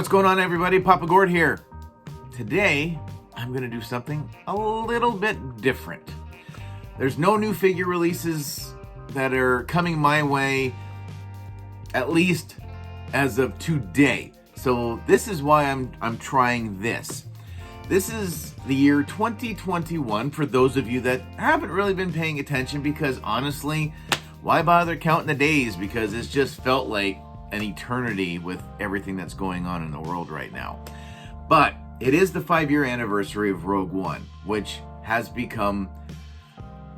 What's going on, everybody? Papa Gord here. Today, I'm going to do something a little bit different. There's no new figure releases that are coming my way, at least as of today. So this is why I'm trying this. This is the year 2021 for those of you that haven't really been paying attention, because honestly, why bother counting the days? Because it's just felt like an eternity with everything that's going on in the world right now. But it is the 5-year anniversary of Rogue One, which has become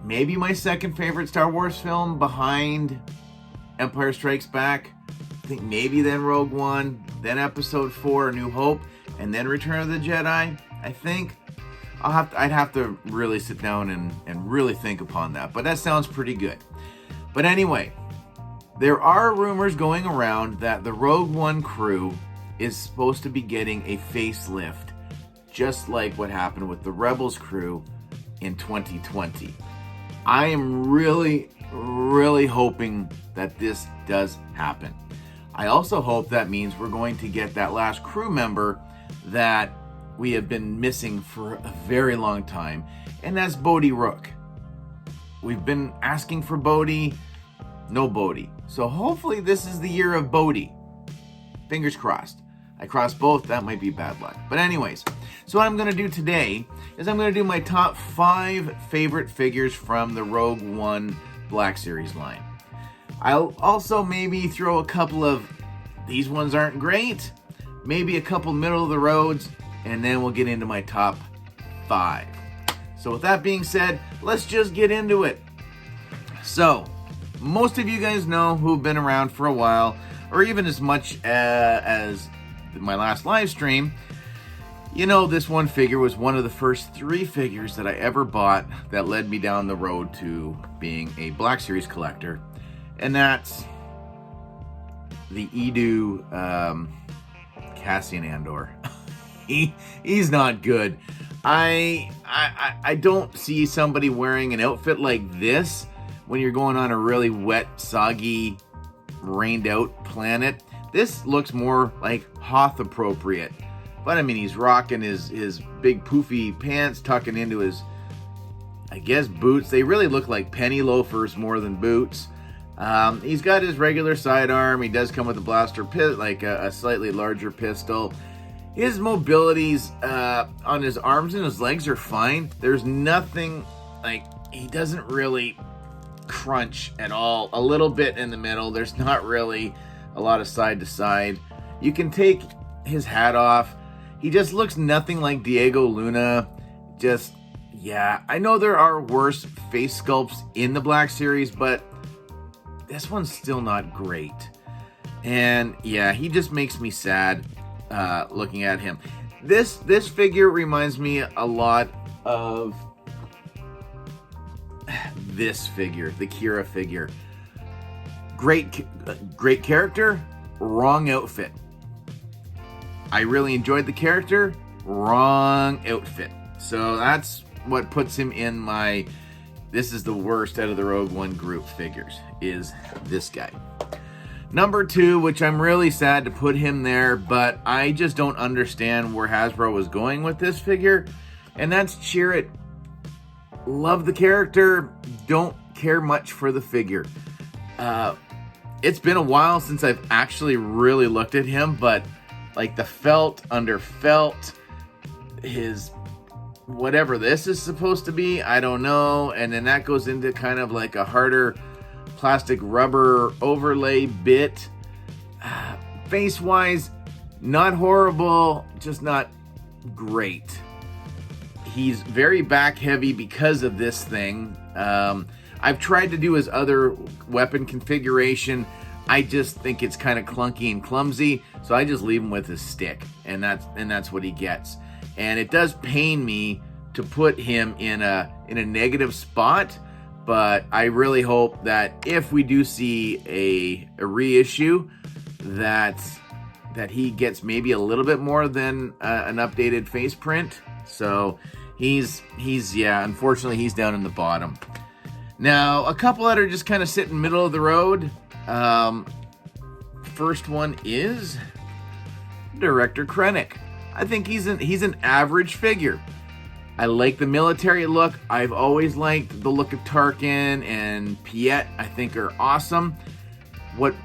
maybe my second favorite Star Wars film behind Empire Strikes Back. I think maybe then Rogue One, then Episode 4, A New Hope, and then Return of the Jedi. I think I'd have to really sit down and really think upon that. But that sounds pretty good. But anyway, there are rumors going around that the Rogue One crew is supposed to be getting a facelift, just like what happened with the Rebels crew in 2020. I am really hoping that this does happen. I also hope that means we're going to get that last crew member that we have been missing for a very long time, and that's Bodhi Rook. We've been asking for Bodhi, no Bodhi. So hopefully this is the year of Bodhi. Fingers crossed. I crossed both, that might be bad luck. But anyways, so what I'm going to do today is I'm going to do my top 5 favorite figures from the Rogue One Black Series line. I'll also maybe throw a couple of, these ones aren't great, maybe a couple middle of the roads, and then we'll get into my top 5. So with that being said, let's just get into it. So, most of you guys know who've been around for a while, or even as much as my last live stream, you know this one figure was one of the first 3 figures that I ever bought that led me down the road to being a Black Series collector, and that's the Edu Cassian Andor. He's not good. I don't see somebody wearing an outfit like this when you're going on a really wet, soggy, rained out planet. This looks more like Hoth appropriate. But I mean, he's rocking his big poofy pants, tucking into his, I guess, boots. They really look like penny loafers more than boots. He's got his regular sidearm. He does come with a blaster pit, like a slightly larger pistol. His mobilities on his arms and his legs are fine. There's nothing, like, he doesn't really crunch at all. A little bit in the middle. There's not really a lot of side to side. You can take his hat off. He just looks nothing like Diego Luna. Just, yeah. I know there are worse face sculpts in the Black Series, but this one's still not great. And yeah, he just makes me sad looking at him. This figure reminds me a lot of this figure, the Kira figure. Great character, wrong outfit. I really enjoyed the character, wrong outfit. So that's what puts him in my, this is the worst out of the Rogue One group figures, is this guy. Number 2, which I'm really sad to put him there, but I just don't understand where Hasbro was going with this figure, and that's Chirrut. Love the character, don't care much for the figure. It's been a while since I've actually really looked at him, but like the felt under felt, his whatever this is supposed to be, I don't know, and then that goes into kind of like a harder plastic rubber overlay bit. Face wise, not horrible, just not great. He's very back heavy because of this thing. I've tried to do his other weapon configuration. I just think it's kind of clunky and clumsy, so I just leave him with his stick, and that's what he gets. And it does pain me to put him in a negative spot, but I really hope that if we do see a reissue, that he gets maybe a little bit more than an updated face print. So he's yeah, unfortunately he's down in the bottom. Now, a couple that are just kind of sitting middle of the road. First one is Director Krennic. I think he's an average figure. I like the military look. I've always liked the look of Tarkin and Piet. I think are awesome. What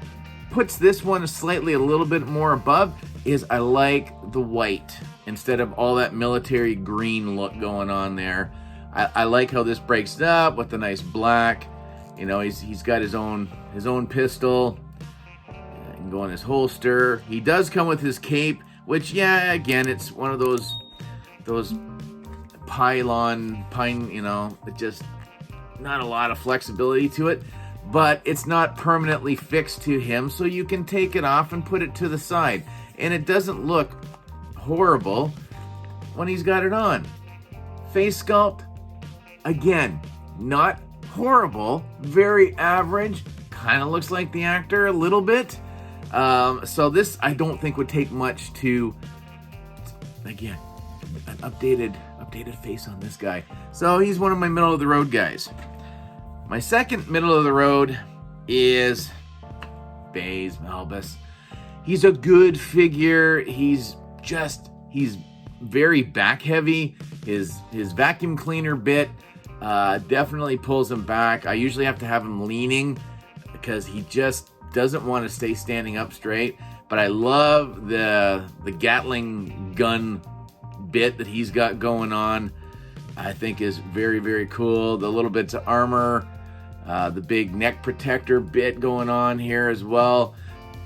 puts this one slightly a little bit more above is I like the white instead of all that military green look going on there. I like how this breaks it up with the nice black. You know, he's got his own pistol. He can go in his holster. He does come with his cape, which, yeah, again, it's one of those pine, you know, it just not a lot of flexibility to it, but it's not permanently fixed to him, so you can take it off and put it to the side, and it doesn't look horrible when he's got it on. Face sculpt, again, not horrible, very average, kind of looks like the actor a little bit. So this I don't think would take much to, again, an updated face on this guy. So he's one of my middle of the road guys. My second middle of the road is Baze Malbus. He's a good figure. He's very back heavy. His vacuum cleaner bit definitely pulls him back. I usually have to have him leaning because he just doesn't want to stay standing up straight. But I love the Gatling gun bit that he's got going on. I think is very, very cool. The little bits of armor, the big neck protector bit going on here as well.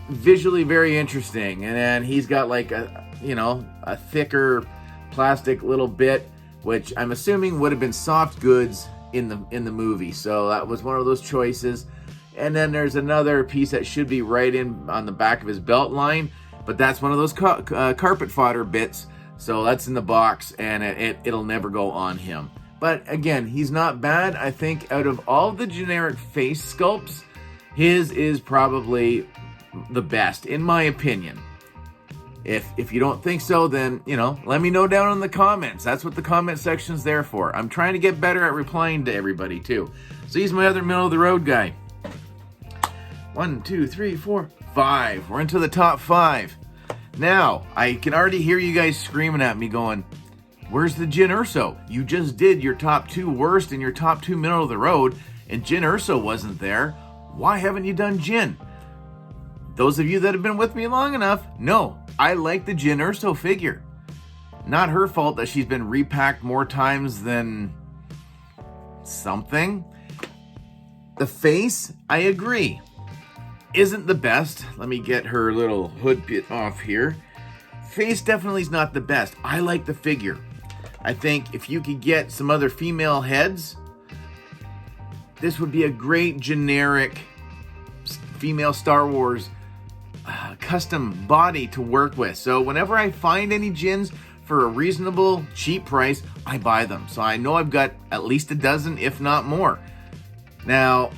Visually very interesting. And then he's got like a thicker plastic little bit, which I'm assuming would have been soft goods in the movie. So that was one of those choices. And then there's another piece that should be right in on the back of his belt line, but that's one of those carpet fodder bits. So that's in the box, and it'll never go on him. But again, he's not bad. I think out of all the generic face sculpts, his is probably the best, in my opinion. If you don't think so, then, let me know down in the comments. That's what the comment section's there for. I'm trying to get better at replying to everybody, too. So he's my other middle-of-the-road guy. 1, 2, 3, 4, 5. We're into the top 5. Now, I can already hear you guys screaming at me going, where's the Jyn Erso? You just did your top 2 worst and your top 2 middle of the road, and Jyn Erso wasn't there. Why haven't you done Jyn? Those of you that have been with me long enough know I like the Jyn Erso figure. Not her fault that she's been repacked more times than something. The face, I agree, isn't the best. Let me get her little hood bit off here. Face definitely is not the best. I like the figure. I think if you could get some other female heads, this would be a great generic female Star Wars custom body to work with. So whenever I find any Jyns for a reasonable, cheap price, I buy them. So I know I've got at least a dozen, if not more. Now,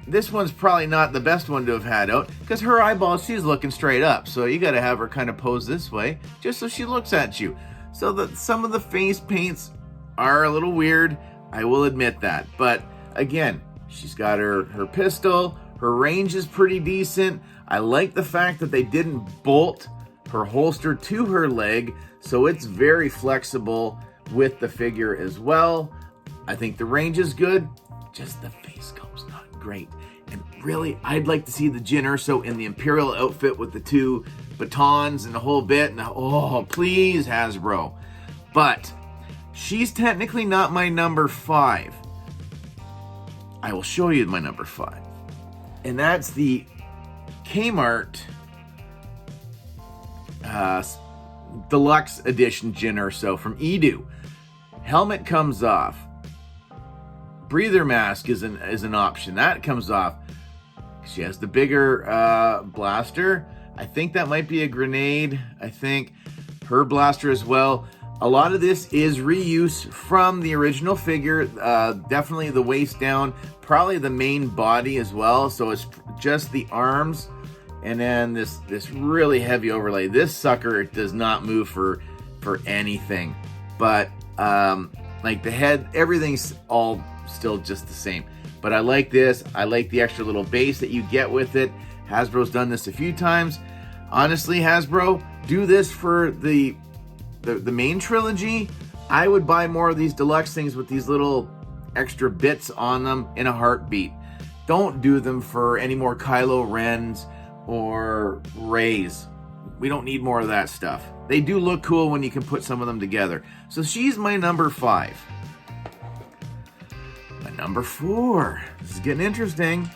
this one's probably not the best one to have had out because her eyeballs, she's looking straight up. So you got to have her kind of pose this way just so she looks at you. So that some of the face paints are a little weird. I will admit that. But again, she's got her pistol. Her range is pretty decent. I like the fact that they didn't bolt her holster to her leg. So it's very flexible with the figure as well. I think the range is good. Just the face sculpt's not great. And really, I'd like to see the Jyn Erso in the Imperial outfit with the 2 batons and the whole bit. And oh, please, Hasbro. But she's technically not my number 5. I will show you my number 5. And that's the Kmart Deluxe Edition Jyn Erso from Edu. Helmet comes off. Breather mask is an option. That comes off. She has the bigger blaster. I think that might be a grenade. I think her blaster as well. A lot of this is reuse from the original figure. Definitely the waist down. Probably the main body as well. So it's just the arms. And then this really heavy overlay. This sucker does not move for anything. But like the head, everything's all still just the same. But I like this. I like the extra little base that you get with it. Hasbro's done this a few times. Honestly, Hasbro, do this for the main trilogy. I would buy more of these deluxe things with these little extra bits on them in a heartbeat. Don't do them for any more Kylo Rens or Reys. We don't need more of that stuff. They do look cool when you can put some of them together. So she's my number 5. My number 4. This is getting interesting.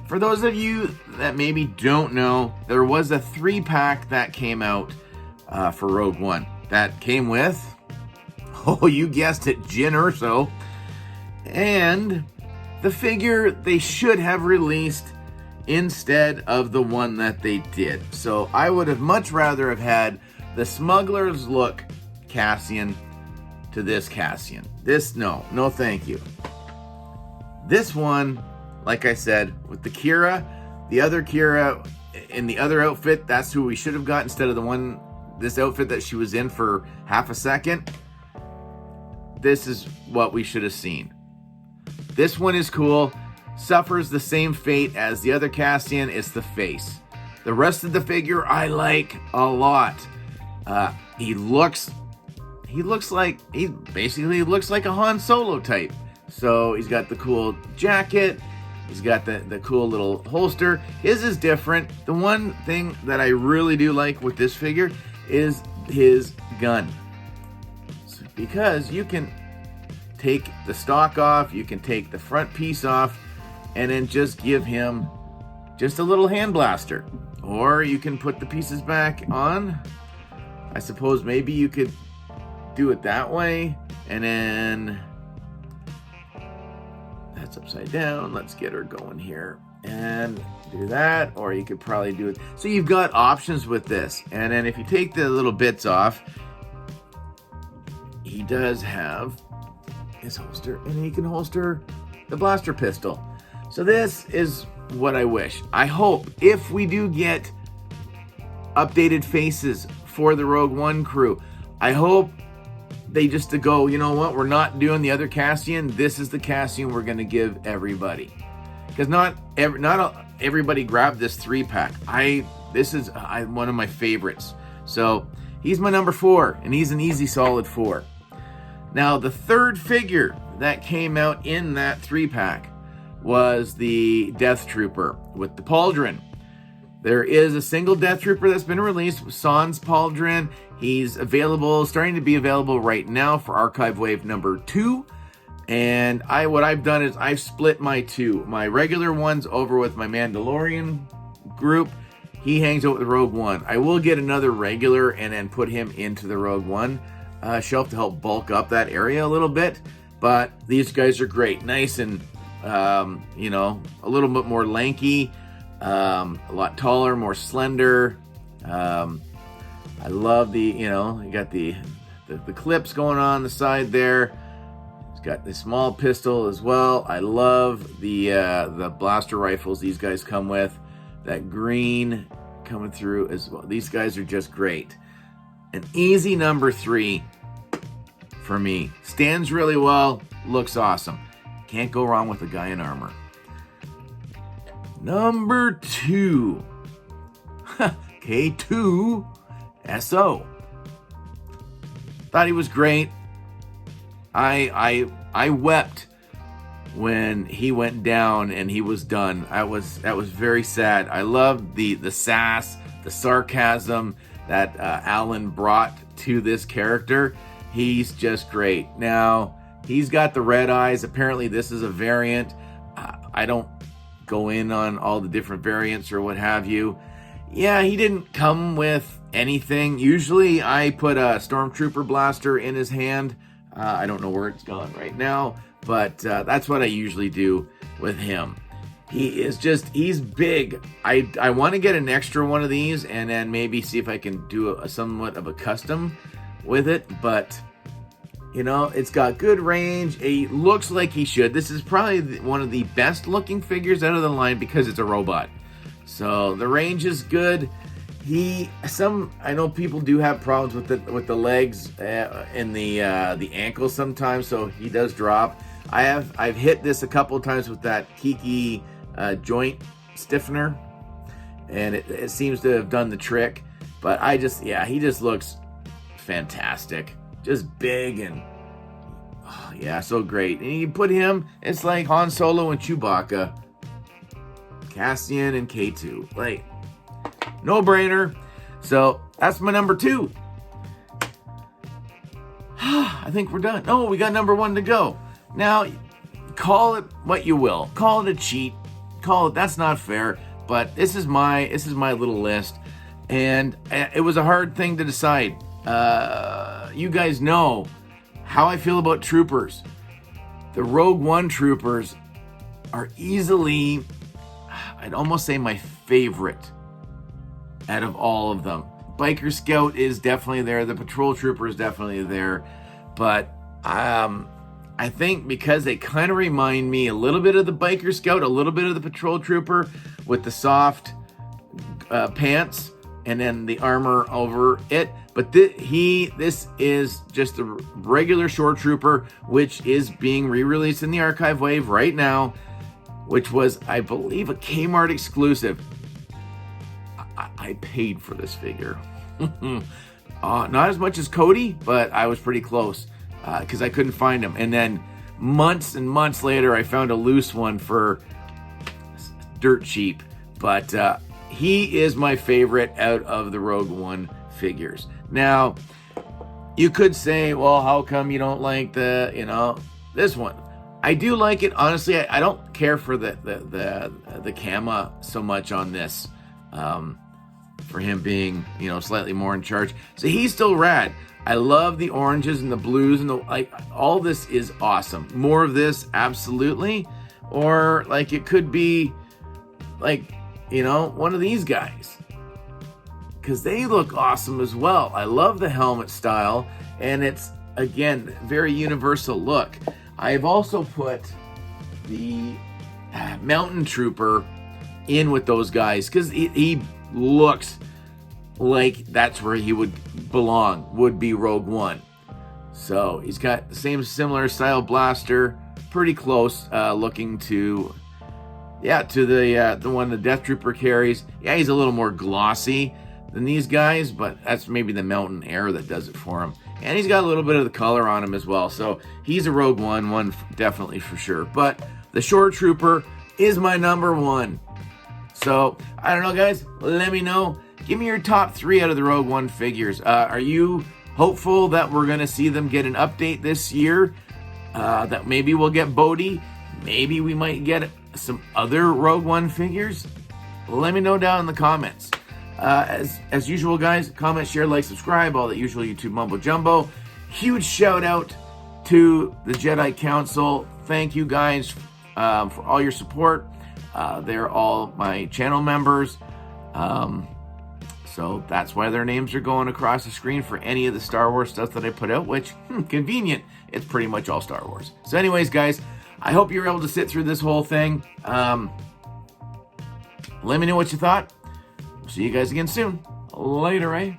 For those of you that maybe don't know, there was a 3-pack that came out for Rogue One. That came with, oh, you guessed it, Jyn Erso. And the figure they should have released instead of the one that they did. So I would have much rather have had the Smuggler's Look Cassian to this Cassian. This, no thank you. This one, like I said, with the Kira, the other Kira in the other outfit, that's who we should have got instead of this outfit that she was in for half a second. This is what we should have seen. This one is cool. Suffers the same fate as the other Cassian. It's the face. The rest of the figure I like a lot. He basically looks like a Han Solo type. So he's got the cool jacket. He's got the cool little holster. His is different. The one thing that I really do like with this figure is his gun. Because you can take the stock off, you can take the front piece off, and then just give him just a little hand blaster. Or you can put the pieces back on. I suppose maybe you could do it that way, and then that's upside down. Let's get her going here and do that. Or you could probably do it. So you've got options with this. And then if you take the little bits off, he does have his holster, and he can holster the blaster pistol. So this is what I wish. I hope if we do get updated faces for the Rogue One crew, I hope they just to go, you know what, we're not doing the other Cassian. This is the Cassian we're going to give everybody. Because not everybody grabbed this 3-pack. This is one of my favorites. So he's my number 4, and he's an easy solid 4. Now, the third figure that came out in that 3-pack was the Death Trooper with the pauldron. There is a single Death Trooper that's been released, Sans pauldron. He's starting to be available right now for Archive Wave number 2. And what I've done is I've split my regular ones over with my Mandalorian group. He hangs out with Rogue One. I will get another regular and then put him into the Rogue One shelf to help bulk up that area a little bit. But these guys are great. Nice and, a little bit more lanky, a lot taller, more slender. I love you got the clips going on the side there. He's got the small pistol as well. I love the blaster rifles these guys come with. That green coming through as well. These guys are just great. An easy number 3 for me. Stands really well, looks awesome. Can't go wrong with a guy in armor. Number 2. K2SO. Thought he was great. I wept when he went down and he was done. That was very sad. I loved the sass, the sarcasm that Alan brought to this character. He's just great. Now, he's got the red eyes. Apparently, this is a variant. I don't go in on all the different variants or what have you. Yeah, he didn't come with anything. Usually, I put a Stormtrooper blaster in his hand. I don't know where it's gone right now, but that's what I usually do with him. He's big. I want to get an extra one of these and then maybe see if I can do a somewhat of a custom with it, but it's got good range. He looks like he should. This is probably one of the best looking figures out of the line because it's a robot. So the range is good. I know people do have problems with the legs and the ankles sometimes, so he does drop. I've hit this a couple of times with that Kiki joint stiffener, and it seems to have done the trick. But he just looks fantastic. Just big and, oh, yeah, so great. And you put him, it's like Han Solo and Chewbacca, Cassian and K2. Like, no brainer. So that's my number 2. I think we're done. Oh, we got number 1 to go. Now, call it what you will. Call it a cheat. Call it, that's not fair. But this is my little list. And it was a hard thing to decide. You guys know how I feel about troopers. The Rogue One troopers are easily, I'd almost say, my favorite out of all of them. Biker Scout is definitely there. The Patrol Trooper is definitely there. But I think because they kind of remind me a little bit of the Biker Scout, a little bit of the Patrol Trooper with the soft pants and then the armor over it. But this is just a regular Shore Trooper, which is being re-released in the Archive Wave right now, which was, I believe, a Kmart exclusive. I paid for this figure. Not as much as Cody, but I was pretty close because I couldn't find him. And then months and months later, I found a loose one for dirt cheap. But he is my favorite out of the Rogue One figures. Now, you could say, well, how come you don't like this one? I do like it. Honestly, I don't care for the Kama so much on this. For him being, slightly more in charge. So he's still rad. I love the oranges and the blues and all this is awesome. More of this, absolutely. Or it could be one of these guys, because they look awesome as well. I love the helmet style, and it's, again, very universal look. I've also put the Mountain Trooper in with those guys because he looks like that's where he would belong, would be Rogue One. So he's got the same similar style blaster, pretty close looking to the one the Death Trooper carries. Yeah, he's a little more glossy than these guys, but that's maybe the Mountain Air that does it for him. And he's got a little bit of the color on him as well. So he's a Rogue One definitely for sure. But the Shore Trooper is my number 1. So, I don't know, guys. Let me know. Give me your top 3 out of the Rogue One figures. Are you hopeful that we're going to see them get an update this year? That maybe we'll get Bodhi? Maybe we might get some other Rogue One figures? Let me know down in the comments. As usual, guys, comment, share, like, subscribe, all that usual YouTube mumbo jumbo. Huge shout out to the Jedi Council. Thank you, guys, for all your support. They're all my channel members. So that's why their names are going across the screen for any of the Star Wars stuff that I put out, which, convenient. It's pretty much all Star Wars. So anyways, guys, I hope you were able to sit through this whole thing. Let me know what you thought. See you guys again soon. Later, eh?